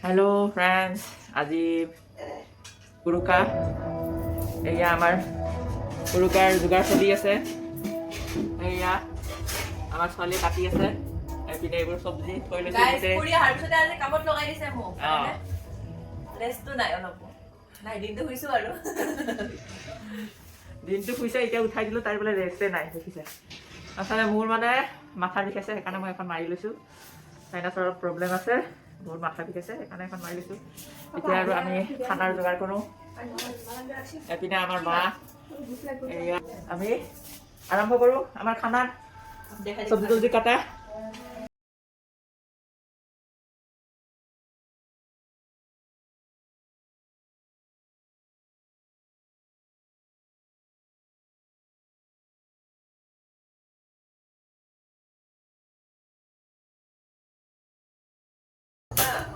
Hello friends আজি উৰুকা এয়া আমাৰ উৰুকাৰ যোগাৰ চলি আছে এয়া আমাৰ ছোৱালী কাটি আছে এপিনে এইবোৰ চব্জি থৈ লৈছে গাইস পুৰি হাৰ পিছতে আজি কামত লগাই দিছে মোক ৰেষ্টটো নাই অলপ নাই দিনটো শুইছো আৰু দিনটো শুইছে এতিয়া উঠাই দিলো তাৰ বোলে ৰেষ্টে নাই দেখিছে আচলতে মোৰ মানে মাথা বিষাইছে সেইকাৰণে মই এখন মাৰি লৈছো সাইনাছৰ প্ৰব্লেম আছে বহুত মাথা বিষাইছে সেইকাৰণে এখন মাৰি লৈছো এতিয়া আৰু আমি খানাৰ যোগাৰ কৰো এপিনে আমাৰ মা আমি আৰম্ভ কৰো আমাৰ খানাৰ চব্জি চব্জি কাটা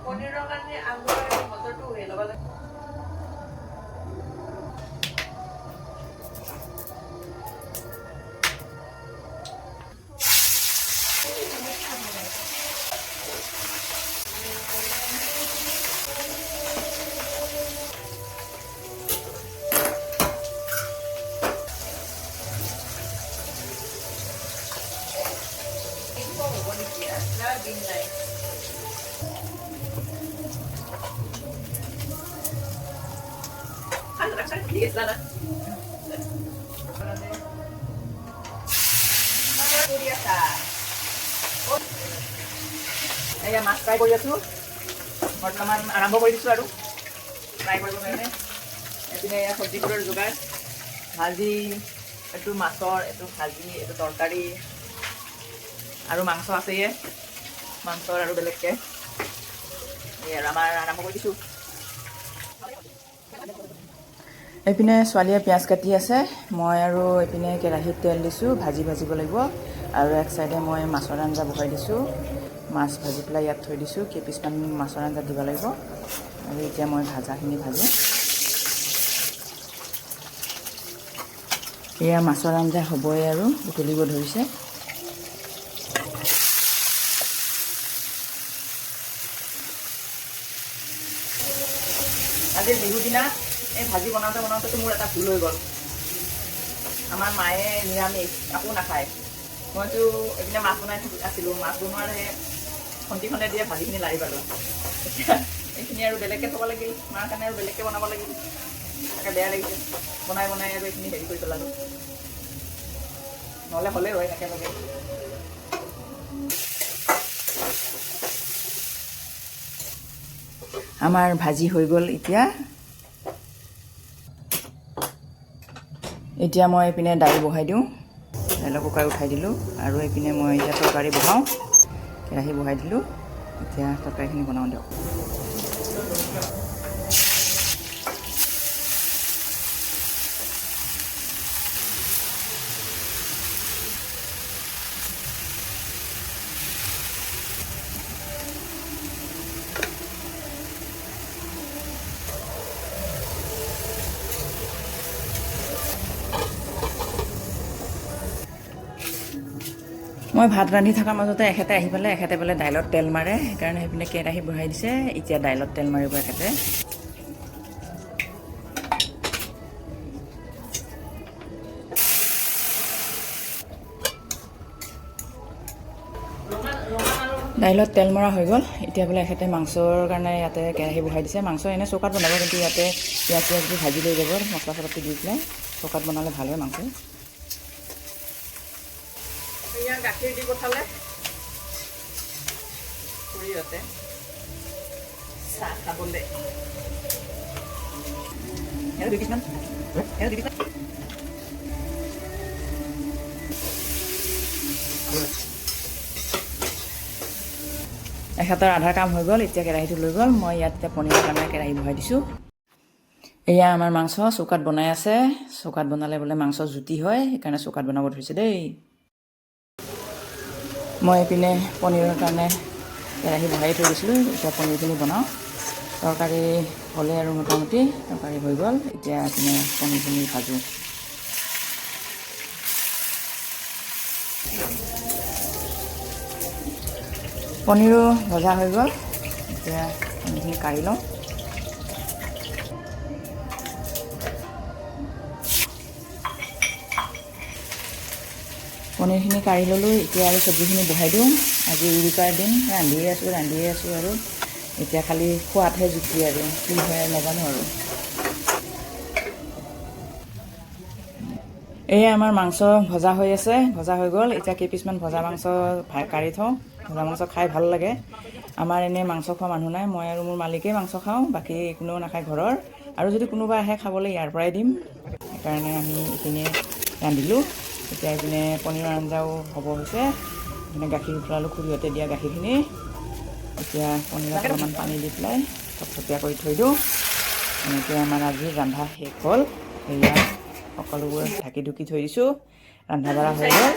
পনীৰৰ কাৰণে আঙুৰ আৰু মটৰটো হৈ ল'ব লাগে Sana. এয়া মাছ ফ্ৰাই কৰি আছো বৰ্তমান আৰম্ভ কৰি দিছো আৰু ফ্ৰাই কৰিব কাৰণে এপিনে এয়া চব্জিবোৰৰ যোগাৰ ভাজি এইটো মাছৰ এইটো ভাজি এইটো তৰকাৰী আৰু মাংস আছে মাংসৰ আৰু বেলেগকৈ এই আৰু আমাৰ আৰম্ভ কৰি দিছো এইপিনে ছোৱালীয়ে পিঁয়াজ কাটি আছে মই আৰু এইপিনে কেৰাহীত তেল দিছোঁ ভাজিব লাগিব আৰু এক চাইডে মই মাছৰ আঞ্জা বহাই দিছোঁ মাছ ভাজি পেলাই ইয়াত থৈ দিছোঁ কেইপিচমান মাছৰ আঞ্জা দিব লাগিব আৰু এতিয়া মই ভাজাখিনি ভাজোঁ এয়া মাছৰ আঞ্জা হ'বই আৰু উতলিব ধৰিছে আজি বিহু দিনা এই ভাজি বনাওঁতে মোৰ এটা ভুল হৈ গ'ল আমাৰ মায়ে নিৰামিষ একো নাখায় মইতো এইপিনে মাছ বনাই আছিলোঁ মাছ বনোৱাৰ সেই খন্তিখনে দিয়ে ভাজিখিনি লাৰি পালোঁ এতিয়া এইখিনি আৰু বেলেগকৈ থ'ব লাগিল মাৰ কাৰণে আৰু বেলেগকৈ বনাব লাগিল তাকে বেয়া লাগিছে বনাই আৰু এইখিনি হেৰি কৰি পেলালোঁ নহ'লে হ'লেই হয় একেলগে আমাৰ ভাজি হৈ গ'ল এতিয়া মই এইপিনে দাইল বহাই দিওঁ দাইলৰ কুকাৰ উঠাই দিলোঁ আৰু এইপিনে মই এতিয়া তৰকাৰী বহাওঁ কেৰাহী বহাই দিলোঁ এতিয়া তৰকাৰীখিনি বনাওঁ দিয়ক মই ভাত ৰান্ধি থকাৰ মাজতে এখেতে আহি পেলাই এখেতে বোলে দাইলত তেল মাৰে সেইকাৰণে সেইপিনে কেৰাহী বহাই দিছে এতিয়া দাইলত তেল মাৰিব এখেতে দাইলত তেল মৰা হৈ গ'ল এতিয়া বোলে এখেতে মাংসৰ কাৰণে ইয়াতে কেৰাহী বহাই দিছে মাংস এনে চৌকাত বনাব কিন্তু ইয়াতে পিঁয়াজ চিয়াজবোৰ ভাজি লৈ যাব মছলা চছলাটো দি পেলাই চৌকাত বনালে ভাল হয় মাংস গাখীৰ দি পঠালে খুৰীহঁতে চাহ খাবলৈ এখেতৰ আধা কাম হৈ গ'ল এতিয়া কেৰাহীটো লৈ গ'ল মই ইয়াত এতিয়া পনীৰৰ কাৰণে কেৰাহী বহাই দিছোঁ এয়া আমাৰ মাংস চৌকাত বনাই আছে চৌকাত বনালে বোলে মাংস জুতি হয় সেইকাৰণে চৌকাত বনাব ধৰিছে দেই মই এইপিনে পনীৰৰ কাৰণে কেৰাহী বহাই থৈ দিছিলোঁ এতিয়া পনীৰখিনি বনাওঁ তৰকাৰী হ'লে আৰু মোটামুটি তৰকাৰী হৈ গ'ল এতিয়া এইপিনে পনীৰখিনি ভাজোঁ পনীৰো ভজা হৈ গ'ল এতিয়া পনীৰখিনি কাঢ়ি লওঁ। পনীৰখিনি কাঢ়ি ল'লোঁ। এতিয়া আৰু চব্জিখিনি বহাই দিওঁ। আজি উৰুকাৰ দিন ৰান্ধিয়ে আছোঁ আৰু এতিয়া খালি খোৱাতহে জুতি আৰু কি হয় নাজানো আৰু। এয়া আমাৰ মাংস ভজা হৈ আছে, ভজা হৈ গ'ল। এতিয়া কেইপিচমান ভজা মাংস কাঢ়ি থওঁ। ভজা মাংস খাই ভাল লাগে। আমাৰ এনেই মাংস খোৱা মানুহ নাই, মই আৰু মোৰ মালিকেই মাংস খাওঁ, বাকী কোনেও নাখায় ঘৰৰ। আৰু যদি কোনোবা আহে খাবলৈ ইয়াৰ পৰাই দিম, সেইকাৰণে আমি এইখিনিয়ে ৰান্ধিলোঁ। এতিয়া এইপিনে পনীৰৰ আঞ্জাও হ'ব হৈছে। এইপিনে গাখীৰ উতলালোঁ, খুৰীহঁতে দিয়া গাখীৰখিনি। এতিয়া পনীৰত অলপমান পানী দি পেলাই থপথপীয়া কৰি থৈ দিওঁ। এনেকৈ আমাৰ আজি ৰন্ধা শেষ হ'ল। এয়া সকলোবোৰ ঢাকি ঢুকি থৈ দিছোঁ, ৰন্ধা বঢ়া হৈ গ'ল।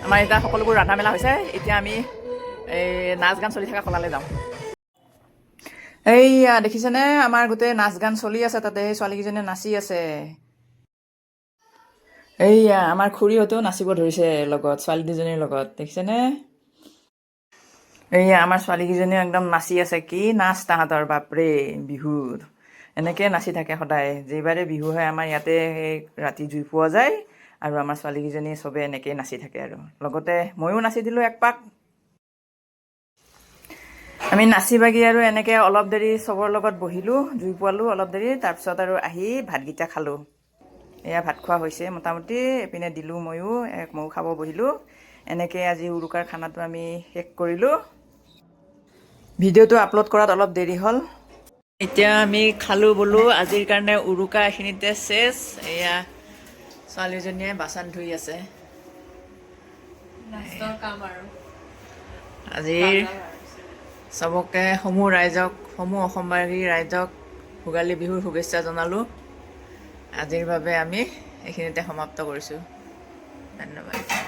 আমাৰ এতিয়া সকলোবোৰ ৰন্ধা মেলা হৈছে। এতিয়া আমি এই নাচ গান চলি থকা খলালৈ যাওঁ। এইয়া দেখিছেনে, আমাৰ গোটেই নাচ গান চলি আছে। তাতে সেই ছোৱালীকেইজনীয়ে নাচি আছে। এইয়া আমাৰ খুৰীহঁতেও নাচিব ধৰিছে লগত, ছোৱালী দুজনীৰ লগত, দেখিছেনে? এইয়া আমাৰ ছোৱালীকেইজনীও একদম নাচি আছে। কি নাচ তাহাঁতৰ, বাপৰে! বিহুৰ এনেকৈ নাচি থাকে সদায়। যেইবাৰে বিহু হয় আমাৰ ইয়াতে সেই ৰাতি জুই পোৱা যায়, আৰু আমাৰ ছোৱালীকেইজনী চবে এনেকৈয়ে নাচি থাকে। আৰু লগতে ময়ো নাচি দিলোঁ এক পাক। আমি নাচি বাগি আৰু এনেকৈ অলপ দেৰি চবৰ লগত বহিলোঁ, জুই পোৱালোঁ অলপ দেৰি। তাৰপিছত আৰু আহি ভাতকেইটা খালোঁ। এয়া ভাত খোৱা হৈছে মোটামুটি। এইপিনে দিলোঁ ময়ো খাব বহিলোঁ। এনেকৈ আজি উৰুকাৰ খানাটো আমি শেষ কৰিলোঁ। ভিডিঅ'টো আপলোড কৰাত অলপ দেৰি হ'ল। এতিয়া আমি খালোঁ বোলো, আজিৰ কাৰণে উৰুকা এইখিনিতে চেছ। এয়া ছোৱালীজনীয়ে বাচন ধুই আছে। আজিৰ চবকে সমূহ অসমবাসী ৰাইজক ভোগালী বিহুৰ শুভেচ্ছা জনালোঁ। আজিৰ বাবে আমি এইখিনিতে সমাপ্ত কৰিছোঁ। ধন্যবাদ।